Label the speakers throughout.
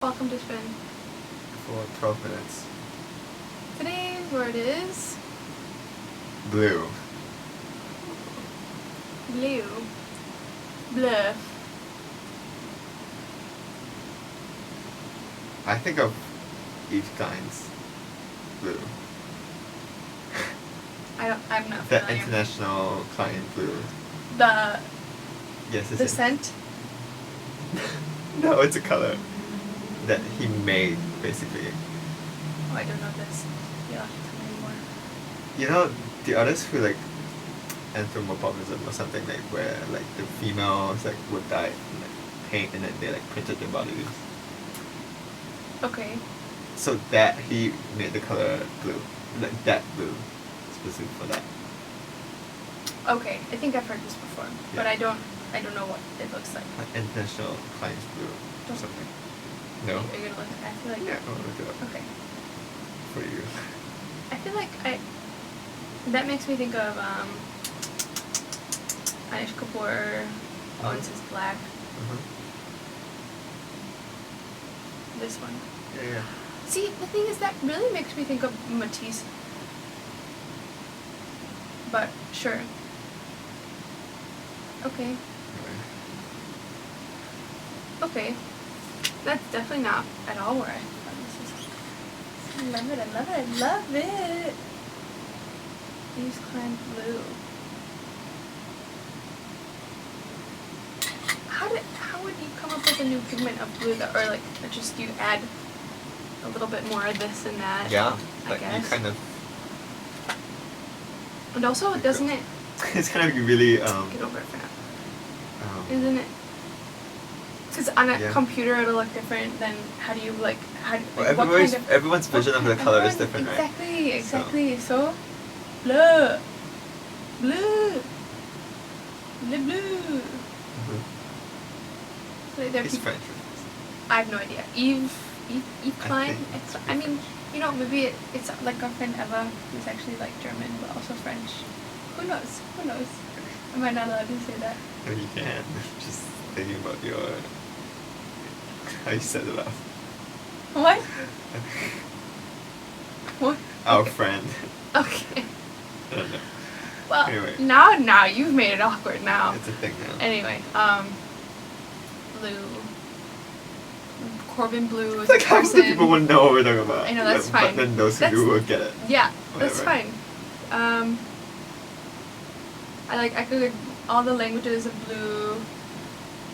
Speaker 1: Welcome to Spin.
Speaker 2: For 12 minutes.
Speaker 1: Today's word is
Speaker 2: Blue.
Speaker 1: blue. Bleu.
Speaker 2: I think of Eve Klein's blue.
Speaker 1: I'm not
Speaker 2: The
Speaker 1: familiar.
Speaker 2: international client blue.
Speaker 1: The
Speaker 2: Yes,
Speaker 1: the scent.
Speaker 2: No, it's a color that he made, basically.
Speaker 1: Oh, I don't know this. You'll have to tell me more.
Speaker 2: You know, the others who like anthropomorphism or something, like where like the females like would dye in, like paint and then they like printed their bodies.
Speaker 1: Okay.
Speaker 2: So that he made the color blue, like that blue, specific for that.
Speaker 1: Okay. I think I've heard this before, but
Speaker 2: Yeah.
Speaker 1: I don't know what it looks like.
Speaker 2: Like international clients blue or
Speaker 1: Don't-
Speaker 2: something. No.
Speaker 1: Are you gonna look? I feel like.
Speaker 2: Yeah, I'll look it up
Speaker 1: Okay.
Speaker 2: for you.
Speaker 1: I feel like that makes me think of Anish Kapoor owns his black.
Speaker 2: Uh-huh.
Speaker 1: This one.
Speaker 2: Yeah.
Speaker 1: See, the thing is that really makes me think of Matisse. But sure. Okay. Okay. That's definitely not at all where I thought this was. I love it, I love it, I love it. Use Klein blue. How would you come up with a new pigment of blue that, or like just you add a little bit more of this and that?
Speaker 2: Yeah,
Speaker 1: I
Speaker 2: like
Speaker 1: guess.
Speaker 2: you kind of.
Speaker 1: And also, doesn't it
Speaker 2: It's kind of really
Speaker 1: get over it for now?
Speaker 2: um,
Speaker 1: Isn't it? Because on a
Speaker 2: Yeah.
Speaker 1: computer it'll look different than how do you like
Speaker 2: well,
Speaker 1: what kind of
Speaker 2: everyone's vision of the color is
Speaker 1: everyone-
Speaker 2: different, right?
Speaker 1: Exactly. So, bleu, bleu, bleu.
Speaker 2: Mhm.
Speaker 1: So there are
Speaker 2: It's
Speaker 1: people.
Speaker 2: French.
Speaker 1: I have no idea. Eve Klein.
Speaker 2: think
Speaker 1: It's,
Speaker 2: it's
Speaker 1: I mean, you know, maybe it's like our friend Eva, who's actually like German but also French. Who knows? Who knows? Am I not allowed to say that?
Speaker 2: No, you can. Just thinking about your how you set it up.
Speaker 1: What? What?
Speaker 2: Our
Speaker 1: Okay.
Speaker 2: friend.
Speaker 1: Okay.
Speaker 2: I don't know.
Speaker 1: Well,
Speaker 2: Anyway.
Speaker 1: now you've made it awkward now.
Speaker 2: It's a thing now.
Speaker 1: Anyway, blue. Corbin blue is
Speaker 2: Like
Speaker 1: a
Speaker 2: half of the
Speaker 1: person.
Speaker 2: people wouldn't know what we're talking about.
Speaker 1: I know, that's
Speaker 2: But
Speaker 1: fine.
Speaker 2: then those who
Speaker 1: That's-
Speaker 2: do will get it.
Speaker 1: Yeah, that's
Speaker 2: Whatever.
Speaker 1: fine. I could all the languages of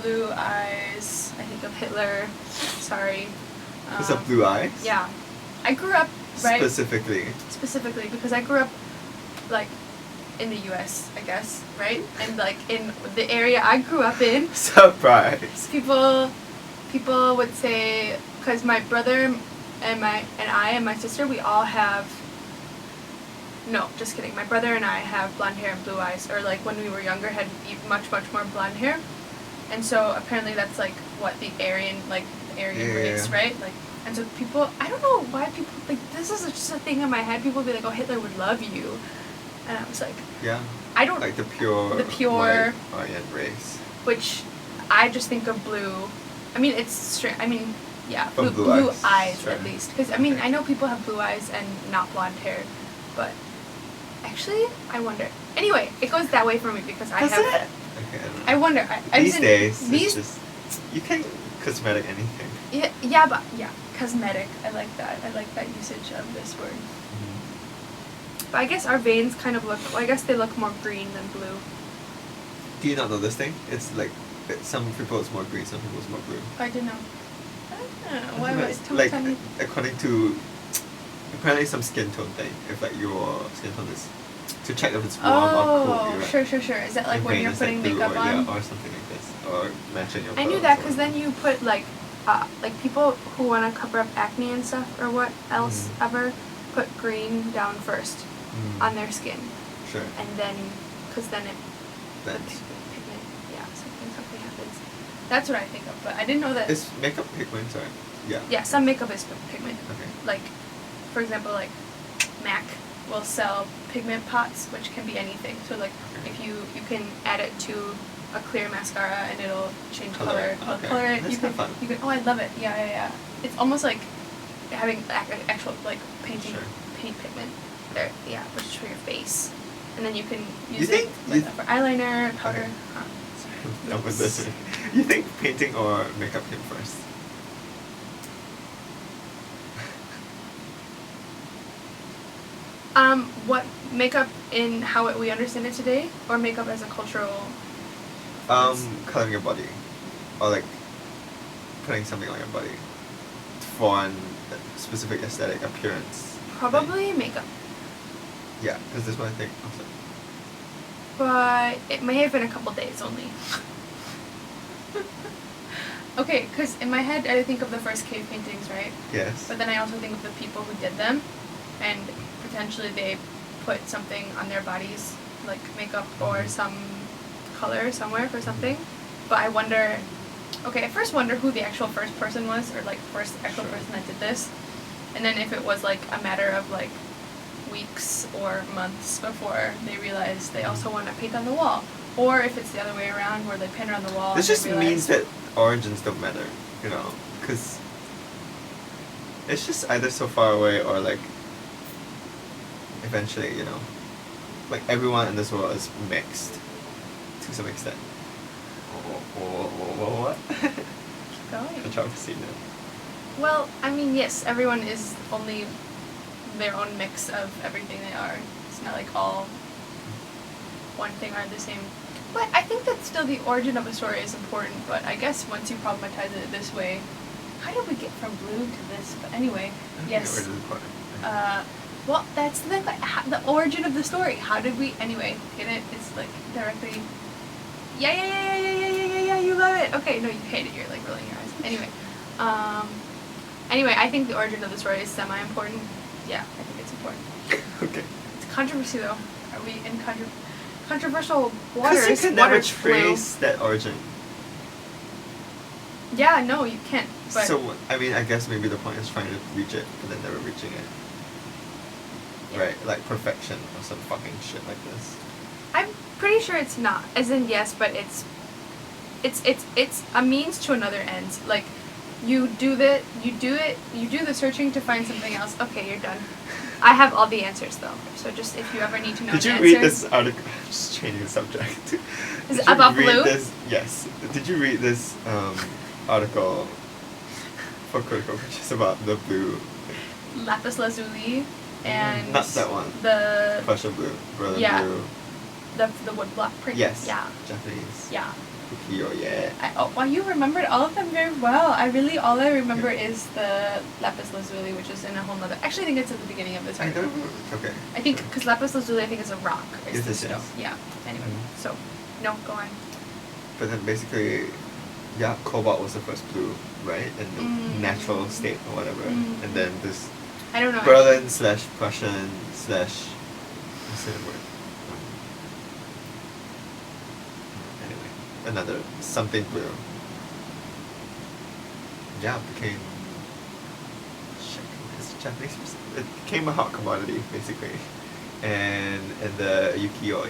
Speaker 1: blue eyes. I think of Hitler. Sorry.
Speaker 2: Because of blue eyes?
Speaker 1: Yeah, I grew up right
Speaker 2: Specifically.
Speaker 1: because I grew up like in the U.S. I guess, right, and like in the area I grew up in.
Speaker 2: Surprise.
Speaker 1: People would say, because my brother and I and my sister, we all have. No, just kidding. My brother and I have blonde hair and blue eyes, or like when we were younger had much more blonde hair, and so apparently that's like what the Aryan
Speaker 2: Yeah.
Speaker 1: race, right? Like, and so people, I don't know why people like this is just a thing in my head. People be like, oh, Hitler would love you, and I was like,
Speaker 2: Yeah.
Speaker 1: I don't.
Speaker 2: Like the pure
Speaker 1: pure-
Speaker 2: white Aryan race.
Speaker 1: Which I just think of blue. I mean, it's straight. I mean, yeah,
Speaker 2: From blue
Speaker 1: blue
Speaker 2: eyes,
Speaker 1: eyes
Speaker 2: sure.
Speaker 1: at least. Because I mean,
Speaker 2: Okay.
Speaker 1: I know people have blue eyes and not blonde hair, but actually, I wonder. Anyway, it goes that way for me because I
Speaker 2: Does
Speaker 1: have.
Speaker 2: it? Okay, I don't know.
Speaker 1: I wonder.
Speaker 2: These days,
Speaker 1: these.
Speaker 2: it's just you can cosmetic anything.
Speaker 1: Yeah, but cosmetic. I like that. I like that usage of this word. But I guess our veins kind of look. Well, I guess they look more green than blue.
Speaker 2: Do you not know this thing? It's like some people it's more green, some people it's more blue.
Speaker 1: I don't know. I don't know. Why was
Speaker 2: Like
Speaker 1: tell me.
Speaker 2: according to apparently some skin tone thing. If like your skin tone is to check if it's warm or cold.
Speaker 1: Oh,
Speaker 2: Right?
Speaker 1: sure. Is that like
Speaker 2: Your
Speaker 1: when
Speaker 2: vein
Speaker 1: you're
Speaker 2: is,
Speaker 1: putting
Speaker 2: blue
Speaker 1: makeup
Speaker 2: or,
Speaker 1: on?
Speaker 2: Yeah, or something like this, or matching your.
Speaker 1: I knew
Speaker 2: clothes
Speaker 1: that
Speaker 2: or-
Speaker 1: because then you put like people who want to cover up acne and stuff or what else ever put green down first
Speaker 2: Mm,
Speaker 1: on their skin,
Speaker 2: Sure.
Speaker 1: and then because then it the
Speaker 2: Then
Speaker 1: pigment, yeah, something happens. That's what I think of, but I didn't know that.
Speaker 2: is makeup pigment, sorry? Yeah.
Speaker 1: Yeah, some makeup is pigment.
Speaker 2: Okay.
Speaker 1: Like, for example, like MAC will sell pigment pots, which can be anything. So like,
Speaker 2: Okay.
Speaker 1: if you can add it to a clear mascara and it'll change
Speaker 2: Color
Speaker 1: color.
Speaker 2: it. Okay.
Speaker 1: Color it.
Speaker 2: That's
Speaker 1: You can.
Speaker 2: kinda fun.
Speaker 1: You can. Oh, I love it. Yeah. it's almost like having actual like paint pigment there, yeah, which is for your face, and then you can use for eyeliner, powder.
Speaker 2: Okay. Sorry, I'm done with this. You think painting or makeup came first?
Speaker 1: What makeup in how we understand it today, or makeup as a cultural?
Speaker 2: Coloring your body, or like putting something on your body for a specific aesthetic appearance.
Speaker 1: Probably makeup.
Speaker 2: Yeah, because this one I think also.
Speaker 1: But it may have been a couple days only. Okay, because in my head I think of the first cave paintings, right?
Speaker 2: Yes.
Speaker 1: But then I also think of the people who did them, and potentially they put something on their bodies, like makeup or some color somewhere for something. But I wonder, okay, I first wonder who the actual first person was, or like first actual person that did this, and then if it was like a matter of like weeks or months before they realized they also want to paint on the wall, or if it's the other way around where they paint on the wall.
Speaker 2: This just means that origins don't matter, you know, because it's just either so far away or like eventually, you know, like everyone in this world is mixed to some extent. What?
Speaker 1: Keep going.
Speaker 2: Controversy now.
Speaker 1: Well, I mean, yes, everyone is only their own mix of everything they are. It's not like all one thing are the same. But I think that still the origin of a story is important, but I guess once you problematize it this way, how did we get from blue to this? But anyway, yes. Well, that's the origin of the story. How did we, anyway, get it? It's like directly, yeah, you love it. Okay, no, you hate it, you're like rolling your eyes. Anyway, I think the origin of the story is semi-important. Yeah, I think it's important.
Speaker 2: Okay.
Speaker 1: It's controversy though. Are we in controversial waters?
Speaker 2: Because you can never trace that origin.
Speaker 1: Yeah, no, you can't. But
Speaker 2: so, I mean, I guess maybe the point is trying to reach it, but then never reaching it.
Speaker 1: Yeah.
Speaker 2: Right, like perfection or some fucking shit like this.
Speaker 1: I'm pretty sure it's not. As in, yes, but it's a means to another end. Like, you do the searching to find something else. Okay, you're done. I have all the answers though. So just if you ever need to know.
Speaker 2: Did you read this article? Just changing the subject.
Speaker 1: Is it about blue?
Speaker 2: Yes. Did you read this article for Critical, which is about the blue?
Speaker 1: Lapis lazuli, and
Speaker 2: not that one.
Speaker 1: The
Speaker 2: Prussian blue, beryllium blue.
Speaker 1: The woodblock print.
Speaker 2: Yes.
Speaker 1: Yeah.
Speaker 2: Japanese.
Speaker 1: Yeah.
Speaker 2: Well,
Speaker 1: you remembered all of them very well. All I remember is the lapis lazuli, which is in a whole nother. Actually, I think it's at the beginning of this article.
Speaker 2: I don't remember. Okay.
Speaker 1: I think because lapis lazuli, I think is a rock.
Speaker 2: It's the stone.
Speaker 1: Yeah. Anyway, so no, go on.
Speaker 2: But then basically, yeah, cobalt was the first blue, right? In the natural state or whatever, and then this.
Speaker 1: I don't know.
Speaker 2: Berlin / Prussian / what's the word? Another something blue. Yeah, became Japanese. It became a hot commodity basically, and the ukiyo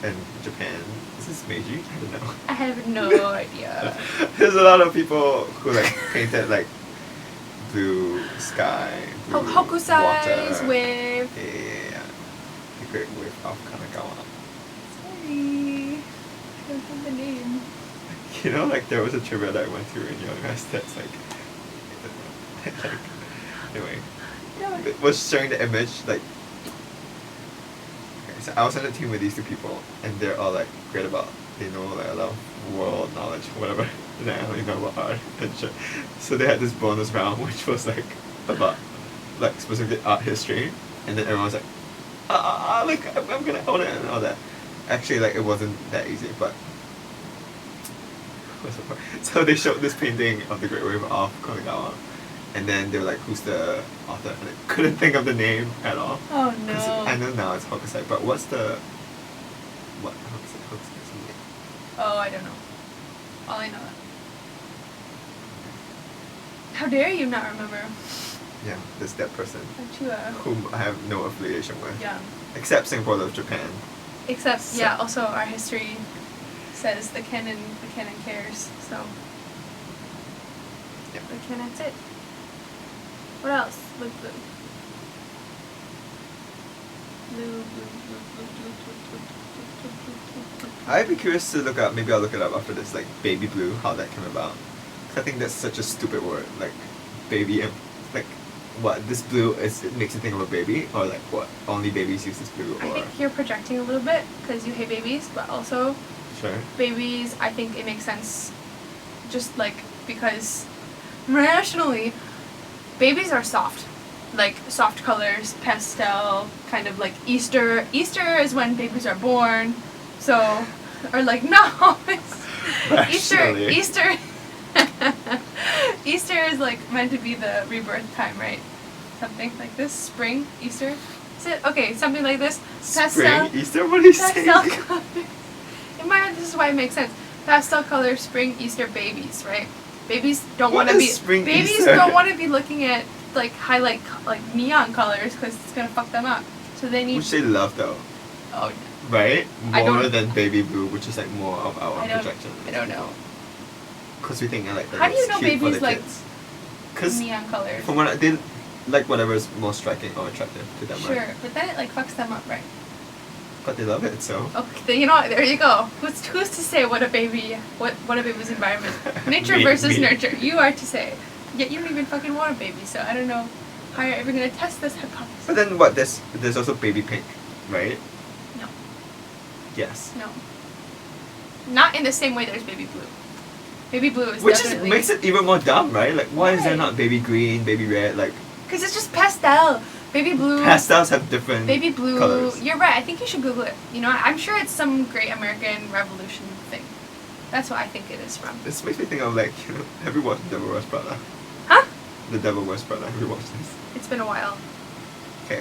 Speaker 2: in Japan. Is this Meiji? I don't know.
Speaker 1: I have no idea.
Speaker 2: There's a lot of people who like painted like blue sky, blue
Speaker 1: Hokusai's
Speaker 2: water.
Speaker 1: wave.
Speaker 2: Yeah, the Great Wave of Kanagawa.
Speaker 1: Sorry. I don't have the name.
Speaker 2: You know, like there was a trivia that I went through in young us that's like, anyway, it was showing the image like. Okay, so I was on a team with these two people, and they're all like great about, they know like a lot of world knowledge, whatever. And I only know about art and shit. So they had this bonus round which was like about like specifically art history, and then everyone was like, like I'm gonna own it and all that. Actually, like it wasn't that easy, but so they showed this painting of the Great Wave of Kanagawa, and then they were like, "Who's the author?" And I couldn't think of the name at all.
Speaker 1: Oh no!
Speaker 2: I know now it's Hokusai, but what's the Hokusai?
Speaker 1: Oh, I don't know. All I know. How dare you not remember?
Speaker 2: Yeah, this dead person.
Speaker 1: Whom
Speaker 2: I have no affiliation with.
Speaker 1: Yeah.
Speaker 2: Except Singapore loves Japan.
Speaker 1: Except, yeah, also our history says the canon cares, so.
Speaker 2: Yeah.
Speaker 1: The canon's it. What else with blue? Blue.
Speaker 2: I'd be curious to look up. Maybe I'll look it up after this. Like baby blue, how that came about. 'Cause I think that's such a stupid word. Like baby and like what this blue is. It makes you think of a baby, or like what only babies use this blue. Or
Speaker 1: I think you're projecting a little bit because you hate babies, but also
Speaker 2: sure.
Speaker 1: babies. I think it makes sense, just like because rationally, babies are soft. Like soft colors, pastel, kind of like Easter. Easter is when babies are born, so, or like no, it's
Speaker 2: Rationally.
Speaker 1: Easter. Easter is like meant to be the rebirth time, right? Something like this, spring, Easter. Is it okay? Something like this. Pastel.
Speaker 2: Spring, Easter. What are you saying?
Speaker 1: Pastel colors. In my head, this is why it makes sense. Pastel color, spring, Easter, babies, right? Babies don't
Speaker 2: What
Speaker 1: want to
Speaker 2: is
Speaker 1: be.
Speaker 2: spring,
Speaker 1: Babies
Speaker 2: Easter?
Speaker 1: don't want to be looking at like highlight like neon colors because it's gonna fuck them up. So they need.
Speaker 2: Which they love though,
Speaker 1: Oh,
Speaker 2: right?
Speaker 1: I
Speaker 2: More
Speaker 1: don't-
Speaker 2: than baby blue, which is like more of our
Speaker 1: I don't.
Speaker 2: projection.
Speaker 1: I don't know.
Speaker 2: Because we think like
Speaker 1: How do you
Speaker 2: it's
Speaker 1: know
Speaker 2: cute for
Speaker 1: babies
Speaker 2: the
Speaker 1: like
Speaker 2: kids. Because
Speaker 1: neon colors?
Speaker 2: from what they like whatever is more striking or attractive to them,
Speaker 1: Sure,
Speaker 2: right?
Speaker 1: but then it like fucks them up, right?
Speaker 2: But they love it, so.
Speaker 1: Okay, you know what? There you go. Who's to say what a baby's environment? Nature
Speaker 2: Me-
Speaker 1: versus
Speaker 2: me.
Speaker 1: nurture. You are to say. Yet you don't even fucking want a baby, so I don't know how you're ever gonna test this hypothesis.
Speaker 2: But then what? There's also baby pink, right?
Speaker 1: No,
Speaker 2: Yes.
Speaker 1: no. Not in the same way there's baby blue. Baby blue is
Speaker 2: Which is,
Speaker 1: definitely
Speaker 2: makes it even more dumb, right? Like, why is there
Speaker 1: Why?
Speaker 2: not baby green, baby red? Like,
Speaker 1: because it's just pastel. Baby blue.
Speaker 2: pastels have different
Speaker 1: Baby blue.
Speaker 2: colors.
Speaker 1: You're right. I think you should Google it. You know, I'm sure it's some great American Revolution thing. That's what I think it is from.
Speaker 2: This makes me think of have you watched The Devil Wears Prada?
Speaker 1: Huh?
Speaker 2: The Devil Wears Prada. Have you watched this?
Speaker 1: It's been a while.